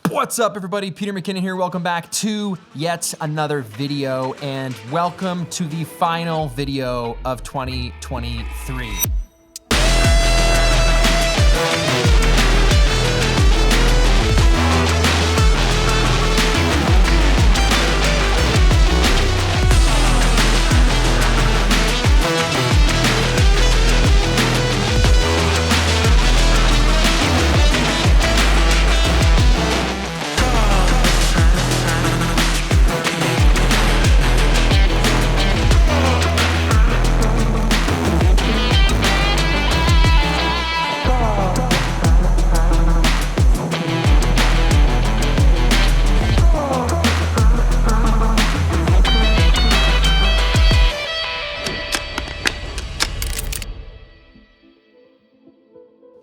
What's up, everybody? Peter McKinnon here. Welcome back to yet another video, and welcome to the final video of 2023.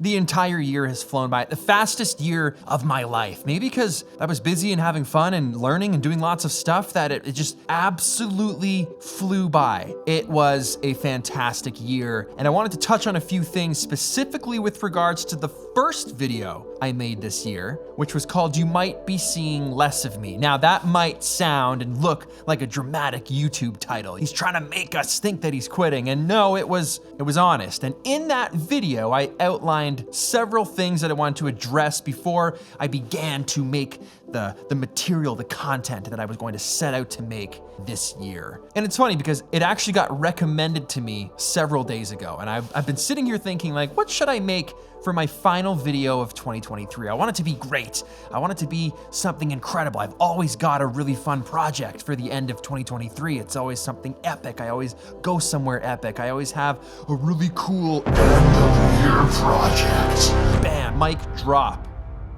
The entire year has flown by, the fastest year of my life. Maybe because I was busy and having fun and learning and doing lots of stuff that it just absolutely flew by. It was a fantastic year, and I wanted to touch on a few things specifically with regards to the first video I made this year, which was called You Might Be Seeing Less of Me. Now that might sound and look like a dramatic YouTube title. He's trying to make us think that he's quitting, and no, it was honest. And in that video, I outlined several things that I wanted to address before I began to make the material, the content that I was going to set out to make this year. And it's funny because it actually got recommended to me several days ago, and I've been sitting here thinking, like, what should I make for my final video of 2023? I want it to be great. I want it to be something incredible. I've always got a really fun project for the end of 2023. It's always something epic. I always go somewhere epic. I always have a really cool end of year project. Bam, mic drop.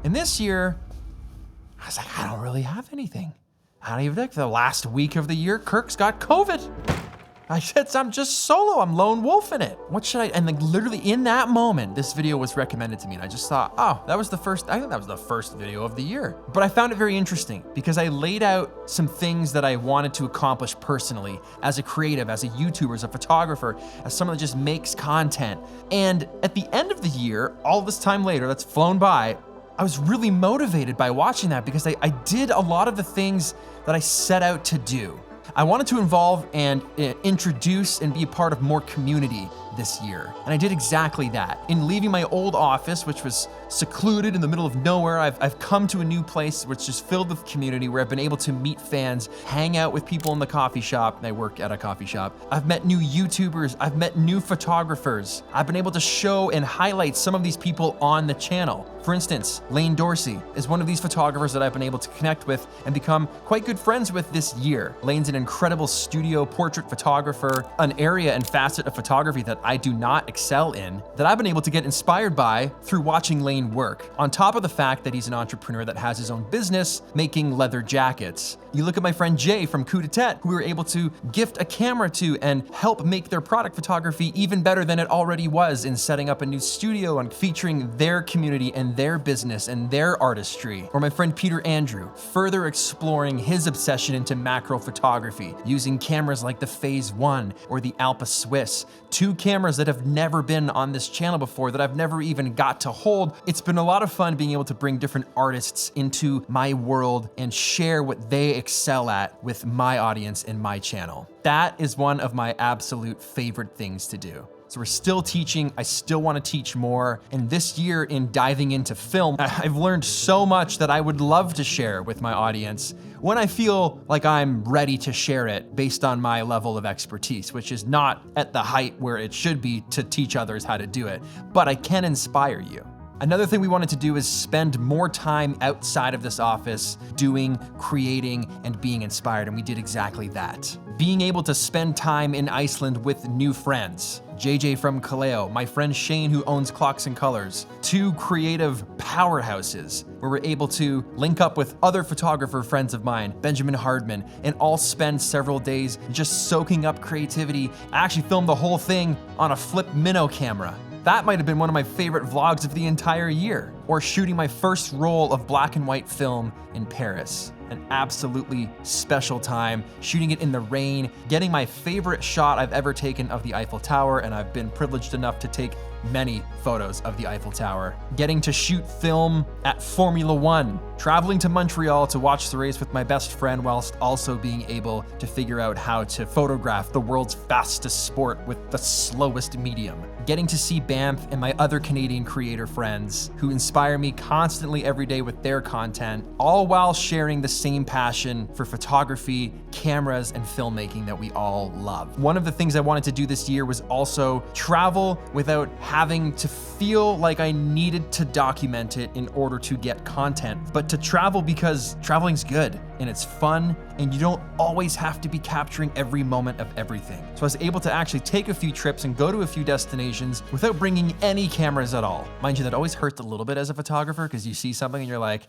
And this year, I was like, I don't really have anything. I don't even think the last week of the year, Kirk's got COVID. I said, I'm just solo, I'm lone wolfing it. What should I, and like literally in that moment, this video was recommended to me and I just thought, oh, I think that was the first video of the year. But I found it very interesting because I laid out some things that I wanted to accomplish personally as a creative, as a YouTuber, as a photographer, as someone that just makes content. And at the end of the year, all this time later that's flown by, I was really motivated by watching that because I did a lot of the things that I set out to do. I wanted to involve and introduce and be a part of more community this year. And I did exactly that. In leaving my old office, which was secluded in the middle of nowhere, I've come to a new place which is filled with community where I've been able to meet fans, hang out with people in the coffee shop. I work at a coffee shop. I've met new YouTubers. I've met new photographers. I've been able to show and highlight some of these people on the channel. For instance, Lane Dorsey is one of these photographers that I've been able to connect with and become quite good friends with this year. Lane's an incredible studio portrait photographer, an area and facet of photography that I do not excel in, that I've been able to get inspired by through watching Lane work. On top of the fact that he's an entrepreneur that has his own business making leather jackets. You look at my friend Jay from Coup de Tete, who we were able to gift a camera to and help make their product photography even better than it already was in setting up a new studio and featuring their community and their business and their artistry. Or my friend Peter Andrew, further exploring his obsession into macro photography, using cameras like the Phase 1 or the Alpha Swiss, two cameras that have never been on this channel before, that I've never even got to hold. It's been a lot of fun being able to bring different artists into my world and share what they excel at with my audience and my channel. That is one of my absolute favorite things to do. So we're still teaching, I still want to teach more. And this year in diving into film, I've learned so much that I would love to share with my audience when I feel like I'm ready to share it based on my level of expertise, which is not at the height where it should be to teach others how to do it, but I can inspire you. Another thing we wanted to do is spend more time outside of this office doing, creating, and being inspired, and we did exactly that. Being able to spend time in Iceland with new friends. JJ from Kaleo, my friend Shane who owns Clocks and Colors. Two creative powerhouses where we're able to link up with other photographer friends of mine, Benjamin Hardman, and all spend several days just soaking up creativity. I actually filmed the whole thing on a flip minnow camera. That might have been one of my favorite vlogs of the entire year. Or shooting my first roll of black and white film in Paris. An absolutely special time, shooting it in the rain, getting my favorite shot I've ever taken of the Eiffel Tower, and I've been privileged enough to take many photos of the Eiffel Tower, getting to shoot film at Formula One, traveling to Montreal to watch the race with my best friend whilst also being able to figure out how to photograph the world's fastest sport with the slowest medium, getting to see Banff and my other Canadian creator friends who inspire me constantly every day with their content, all while sharing the same passion for photography, cameras, and filmmaking that we all love. One of the things I wanted to do this year was also travel without having to feel like I needed to document it in order to get content, but to travel because traveling's good and it's fun and you don't always have to be capturing every moment of everything. So I was able to actually take a few trips and go to a few destinations without bringing any cameras at all. Mind you, that always hurts a little bit as a photographer because you see something and you're like,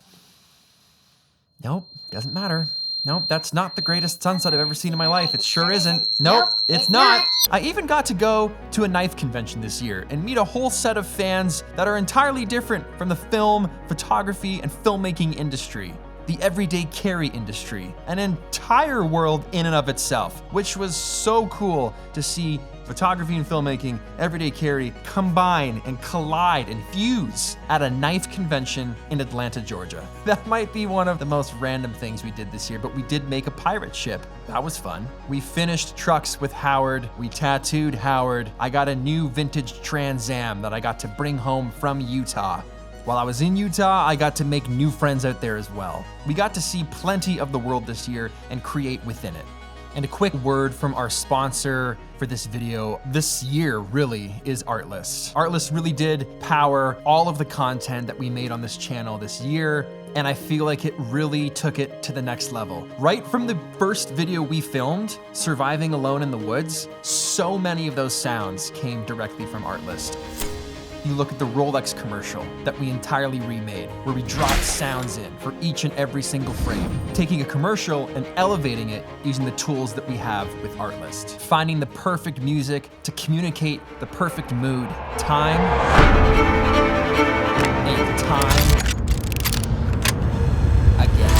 nope, doesn't matter. Nope, that's not the greatest sunset I've ever seen in my life. It sure isn't. Nope, it's not. I even got to go to a knife convention this year and meet a whole set of fans that are entirely different from the film, photography, and filmmaking industry. The everyday carry industry, an entire world in and of itself, which was so cool to see photography and filmmaking, everyday carry combine and collide and fuse at a knife convention in Atlanta, Georgia. That might be one of the most random things we did this year, but we did make a pirate ship. That was fun. We finished trucks with Howard. We tattooed Howard. I got a new vintage Trans Am that I got to bring home from Utah. While I was in Utah, I got to make new friends out there as well. We got to see plenty of the world this year and create within it. And a quick word from our sponsor for this video this year really is Artlist. Artlist really did power all of the content that we made on this channel this year, and I feel like it really took it to the next level. Right from the first video we filmed, Surviving Alone in the Woods, so many of those sounds came directly from Artlist. You look at the Rolex commercial that we entirely remade, where we dropped sounds in for each and every single frame, taking a commercial and elevating it using the tools that we have with Artlist. Finding the perfect music to communicate the perfect mood, time and time again.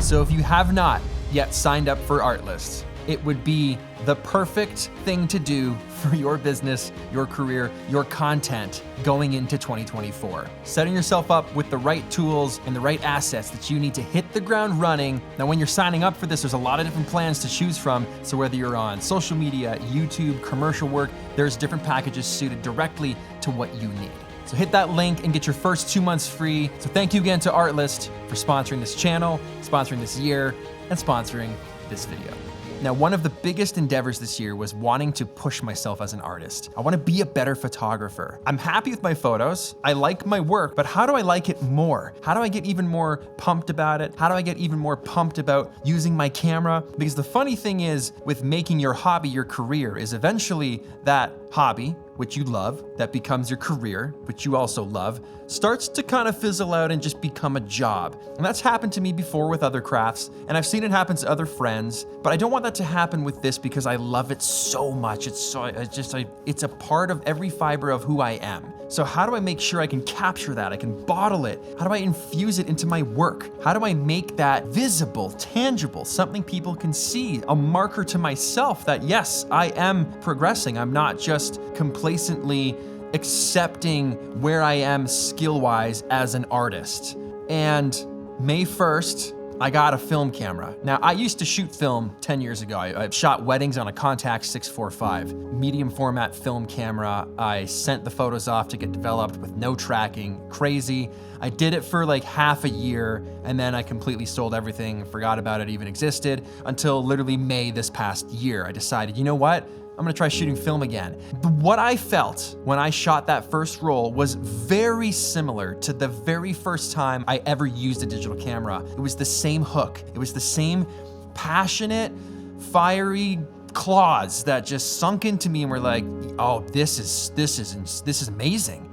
So if you have not yet signed up for Artlist, it would be the perfect thing to do for your business, your career, your content going into 2024. Setting yourself up with the right tools and the right assets that you need to hit the ground running. Now, when you're signing up for this, there's a lot of different plans to choose from. So whether you're on social media, YouTube, commercial work, there's different packages suited directly to what you need. So hit that link and get your first 2 months free. So thank you again to Artlist for sponsoring this channel, sponsoring this year, and sponsoring this video. Now, one of the biggest endeavors this year was wanting to push myself as an artist. I want to be a better photographer. I'm happy with my photos. I like my work, but how do I like it more? How do I get even more pumped about it? How do I get even more pumped about using my camera? Because the funny thing is, with making your hobby your career, is eventually that hobby, which you love, that becomes your career, which you also love, starts to kind of fizzle out and just become a job. And that's happened to me before with other crafts, and I've seen it happen to other friends, but I don't want that to happen with this because I love it so much. It's a part of every fiber of who I am. So how do I make sure I can capture that? I can bottle it. How do I infuse it into my work? How do I make that visible, tangible, something people can see, a marker to myself that yes, I am progressing. I'm not just complacently accepting where I am skill-wise as an artist. And May 1st, I got a film camera. Now, I used to shoot film 10 years ago. I shot weddings on a Contax 645, medium format film camera. I sent the photos off to get developed with no tracking, crazy. I did it for like half a year, and then I completely sold everything, forgot about it even existed, until literally May this past year. I decided, you know what? I'm gonna try shooting film again. What I felt when I shot that first roll was very similar to the very first time I ever used a digital camera. It was the same hook. It was the same passionate, fiery claws that just sunk into me and were like, oh, this is amazing.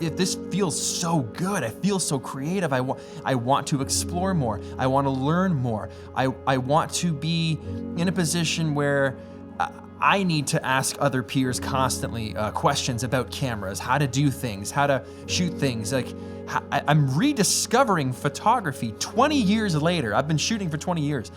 This feels so good. I feel so creative. I want to explore more. I want to learn more. I want to be in a position where I need to ask other peers constantly questions about cameras, how to do things, how to shoot things. Like, I'm rediscovering photography 20 years later. I've been shooting for 20 years.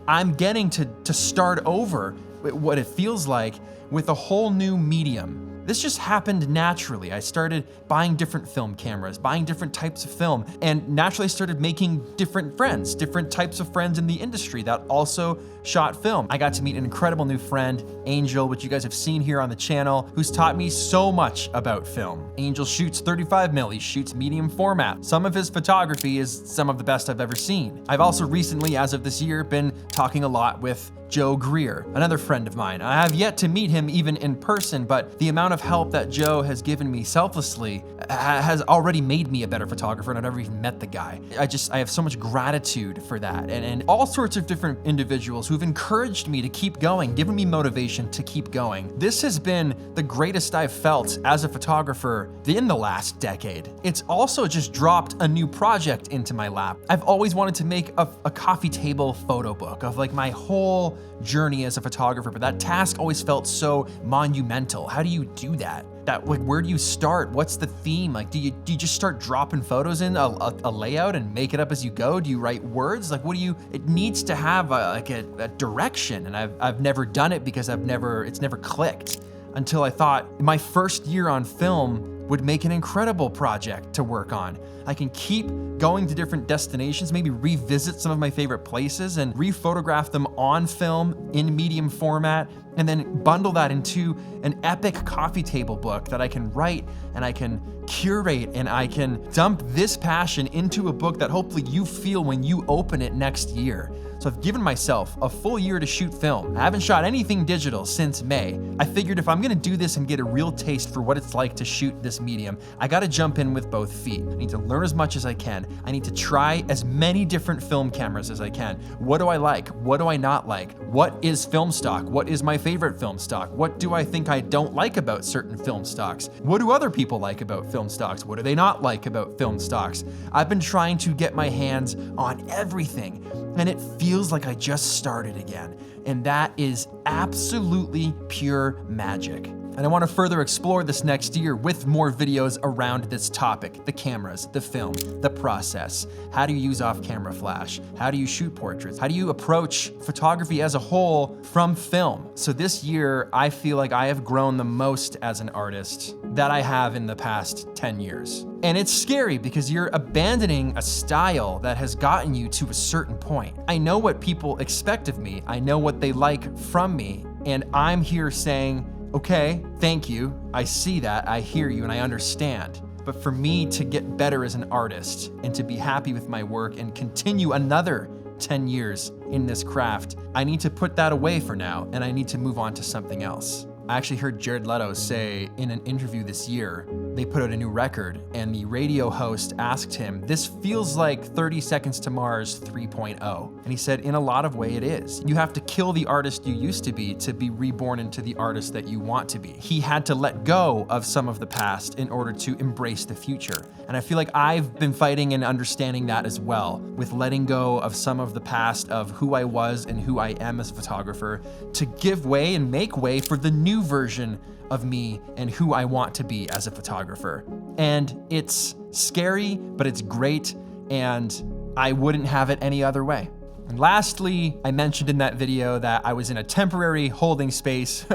I'm getting to start over what it feels like with a whole new medium. This just happened naturally. I started buying different film cameras, buying different types of film, and naturally started making different friends, different types of friends in the industry that also shot film. I got to meet an incredible new friend, Angel, which you guys have seen here on the channel, who's taught me so much about film. Angel shoots 35mm, he shoots medium format. Some of his photography is some of the best I've ever seen. I've also recently, as of this year, been talking a lot with Joe Greer, another friend of mine. I have yet to meet him even in person, but the amount of help that Joe has given me selflessly has already made me a better photographer, and I've never even met the guy. I have so much gratitude for that, and all sorts of different individuals who've encouraged me to keep going, given me motivation to keep going. This has been the greatest I've felt as a photographer in the last decade. It's also just dropped a new project into my lap. I've always wanted to make a coffee table photo book of like my whole journey as a photographer, but that task always felt so monumental. How do you do that? Like, where do you start? What's the theme? Like, do you just start dropping photos in a layout and make it up as you go? Do you write words? Like, it needs to have a direction, and I've never done it because it's never clicked until I thought my first year on film would make an incredible project to work on. I can keep going to different destinations, maybe revisit some of my favorite places and rephotograph them on film in medium format, and then bundle that into an epic coffee table book that I can write and I can curate, and I can dump this passion into a book that hopefully you feel when you open it next year. So I've given myself a full year to shoot film. I haven't shot anything digital since May. I figured if I'm gonna do this and get a real taste for what it's like to shoot this medium, I gotta jump in with both feet. I need to learn as much as I can. I need to try as many different film cameras as I can. What do I like? What do I not like? What is film stock? What is my favorite film stock? What do I think I don't like about certain film stocks? What do other people like about film stocks? What do they not like about film stocks? I've been trying to get my hands on everything, and it feels like I just started again. And that is absolutely pure magic. And I want to further explore this next year with more videos around this topic: the cameras, the film, the process. How do you use off-camera flash? How do you shoot portraits? How do you approach photography as a whole from film? So this year, I feel like I have grown the most as an artist that I have in the past 10 years. And it's scary because you're abandoning a style that has gotten you to a certain point. I know what people expect of me. I know what they like from me. And I'm here saying, okay, thank you. I see that, I hear you, and I understand. But for me to get better as an artist and to be happy with my work and continue another 10 years in this craft, I need to put that away for now, and I need to move on to something else. I actually heard Jared Leto say in an interview this year, they put out a new record, and the radio host asked him, this feels like 30 Seconds to Mars 3.0. And he said, in a lot of ways it is. You have to kill the artist you used to be reborn into the artist that you want to be. He had to let go of some of the past in order to embrace the future. And I feel like I've been fighting and understanding that as well, with letting go of some of the past of who I was and who I am as a photographer, to give way and make way for the new version of me and who I want to be as a photographer. And it's scary, but it's great, and I wouldn't have it any other way. And lastly, I mentioned in that video that I was in a temporary holding space,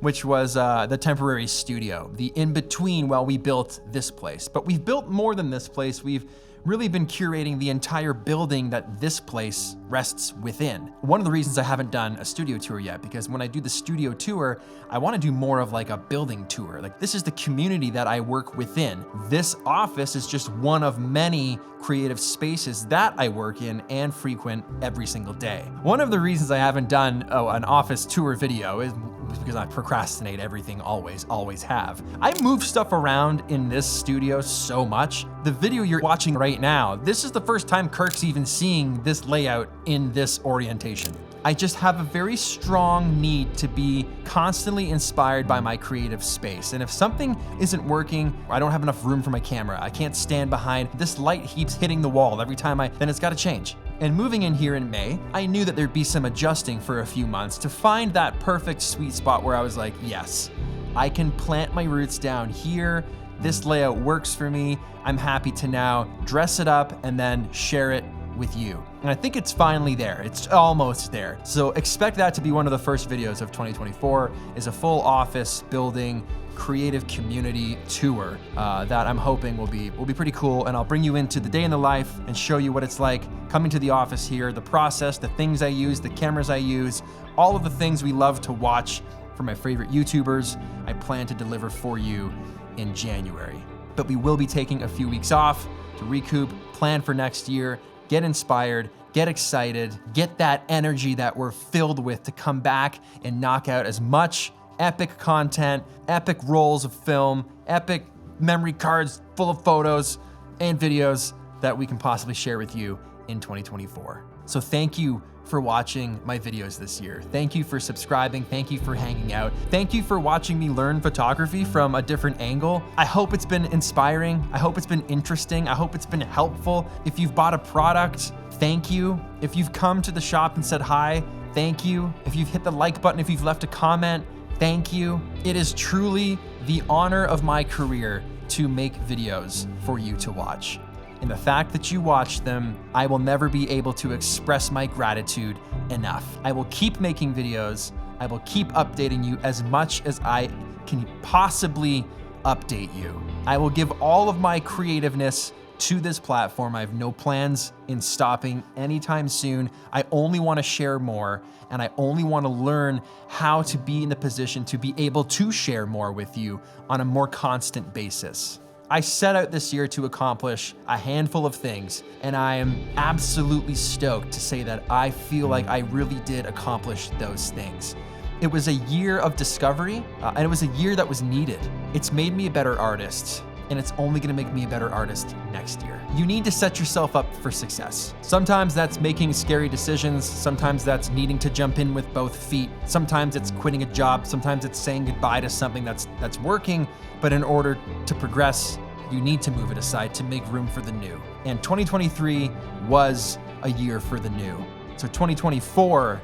which was the temporary studio, the in-between while we built this place. But we've built more than this place. We've really been curating the entire building that this place rests within. One of the reasons I haven't done a studio tour yet, because when I do the studio tour, I want to do more of like a building tour. Like, this is the community that I work within. This office is just one of many creative spaces that I work in and frequent every single day. One of the reasons I haven't done an office tour video is because I procrastinate everything, always have. I move stuff around in this studio so much. The video you're watching right now, this is the first time Kirk's even seeing this layout in this orientation. I just have a very strong need to be constantly inspired by my creative space. And if something isn't working, or I don't have enough room for my camera, I can't stand behind, this light keeps hitting the wall every time then it's gotta change. And moving in here in May, I knew that there'd be some adjusting for a few months to find that perfect sweet spot where I was like, yes, I can plant my roots down here. This layout works for me. I'm happy to now dress it up and then share it with you. And I think it's finally there. It's almost there. So expect that to be one of the first videos of 2024, is a full office building creative community tour that I'm hoping will be pretty cool. And I'll bring you into the day in the life and show you what it's like coming to the office here, the process, the things I use, the cameras I use, all of the things we love to watch from my favorite YouTubers. I plan to deliver for you in January. But we will be taking a few weeks off to recoup, plan for next year, get inspired, get excited, get that energy that we're filled with to come back and knock out as much epic content, epic rolls of film, epic memory cards full of photos and videos that we can possibly share with you in 2024. So thank you for watching my videos this year. Thank you for subscribing. Thank you for hanging out. Thank you for watching me learn photography from a different angle. I hope it's been inspiring. I hope it's been interesting. I hope it's been helpful. If you've bought a product, thank you. If you've come to the shop and said hi, thank you. If you've hit the like button, if you've left a comment, thank you. It is truly the honor of my career to make videos for you to watch. And the fact that you watch them, I will never be able to express my gratitude enough. I will keep making videos. I will keep updating you as much as I can possibly update you. I will give all of my creativeness to this platform. I have no plans in stopping anytime soon. I only want to share more, and I only want to learn how to be in the position to be able to share more with you on a more constant basis. I set out this year to accomplish a handful of things, and I am absolutely stoked to say that I feel like I really did accomplish those things. It was a year of discovery, and it was a year that was needed. It's made me a better artist, and it's only gonna make me a better artist next year. You need to set yourself up for success. Sometimes that's making scary decisions. Sometimes that's needing to jump in with both feet. Sometimes it's quitting a job. Sometimes it's saying goodbye to something that's working. But in order to progress, you need to move it aside to make room for the new. And 2023 was a year for the new. So 2024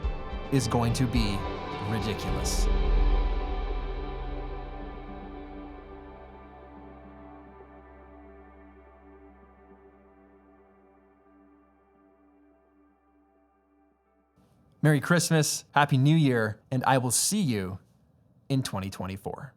is going to be ridiculous. Merry Christmas, Happy New Year, and I will see you in 2024.